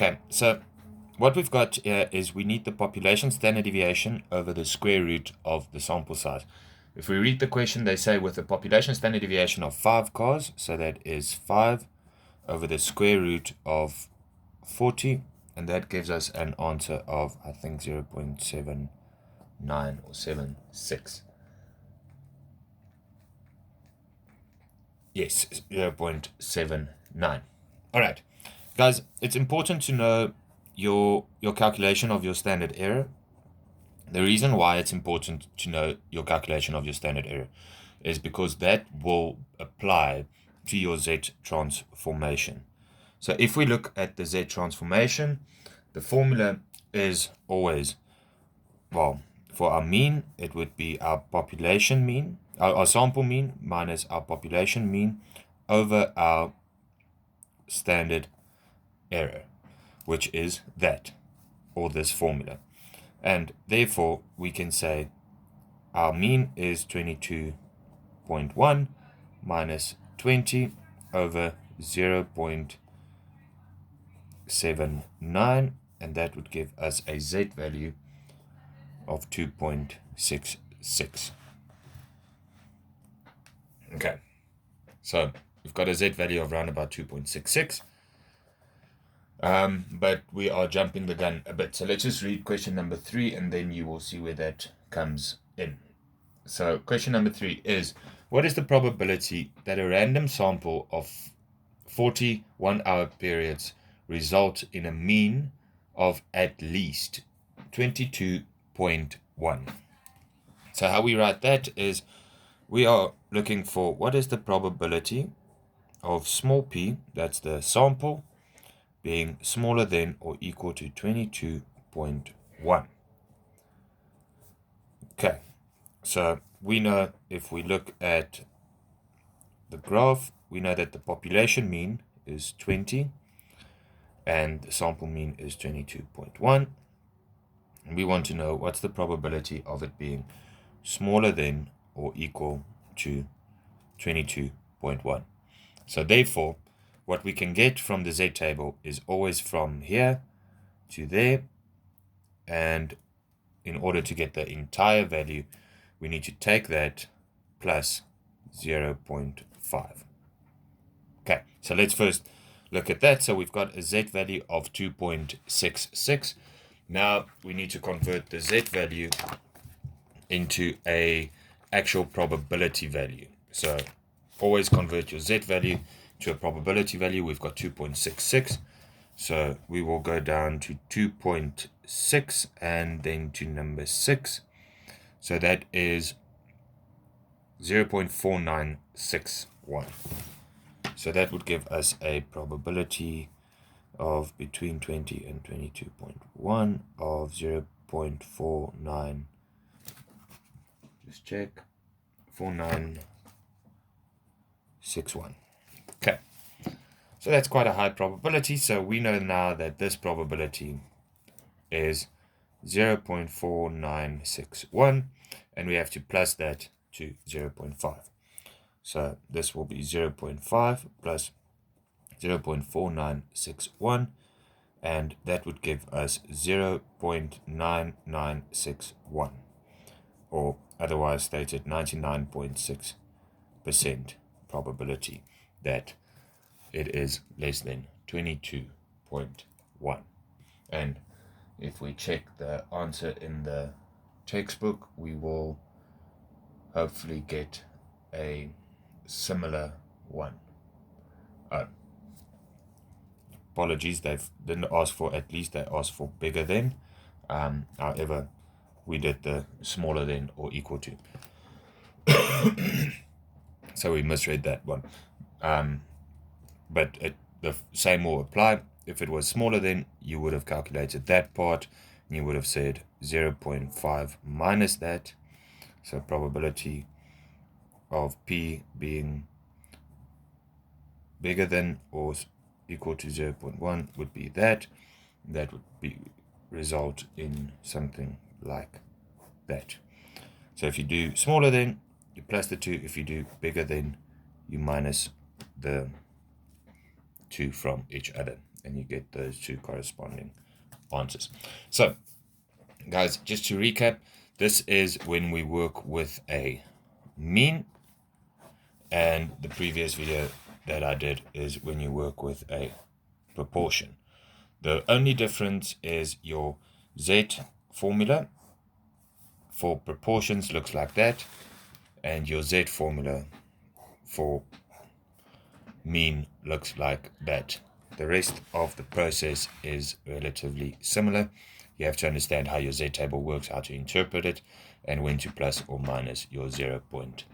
Okay, so what we've got here is we need the population standard deviation over the square root of the sample size. If we read the question, they say with a population standard deviation of 5 cars, so that is 5 over the square root of 40, and that gives us an answer of, I think, 0.79 or 76. Yes, 0.79. All right, guys, it's important to know your calculation of your standard error. The reason why it's important to know your calculation of your standard error is because that will apply to your Z transformation. So if we look at the Z transformation, the formula is always, well, for our mean, it would be our population mean, our sample mean minus our population mean over our standard error, which is that, or this formula. And therefore, we can say our mean is 22.1 minus 20 over 0.79, and that would give us a Z value of 2.66. Okay, so we've got a Z value of around about 2.66. But we are jumping the gun a bit. So let's just read question number 3, and then you will see where that comes in. So question number 3 is, what is the probability that a random sample of 40 1-hour periods result in a mean of at least 22.1? So how we write that is, we are looking for what is the probability of small p, that's the sample, being smaller than or equal to 22.1. Okay, so we know if we look at the graph, we know that the population mean is 20 and the sample mean is 22.1. And we want to know what's the probability of it being smaller than or equal to 22.1. So therefore, what we can get from the Z table is always from here to there, and in order to get the entire value, we need to take that plus 0.5. Okay, so let's first look at that. So we've got a Z value of 2.66. Now we need to convert the Z value into a actual probability value. So always convert your Z value to a probability value. We've got 2.66. So we will go down to 2.6 and then to number 6. So that is 0.4961. So that would give us a probability of between 20 and 22.1 of 0.49. Just check. 4961. Okay. So that's quite a high probability. So we know now that this probability is 0.4961, and we have to plus that to 0.5. So this will be 0.5 plus 0.4961, and that would give us 0.9961, or otherwise stated 99.6% probability that it is less than 22.1. And if we check the answer in the textbook, we will hopefully get a similar one. Apologies, they didn't ask for at least, they asked for bigger than. However, we did the smaller than or equal to. So we misread that one. But the same will apply. If it was smaller than, you would have calculated that part, and you would have said 0.5 minus that. So probability of P being bigger than or equal to 0.1 would be that. That would result in something like that. So if you do smaller than, you plus the 2. If you do bigger than, you minus the 2 from each other. and you get those two corresponding answers. So guys, just to recap, this is when we work with a mean, and the previous video that I did is when you work with a proportion. The only difference is your Z formula for proportions looks like that, and your Z formula for mean looks like that. The rest of the process is relatively similar. You have to understand how your Z table works, how to interpret it, and when to plus or minus your 0.5.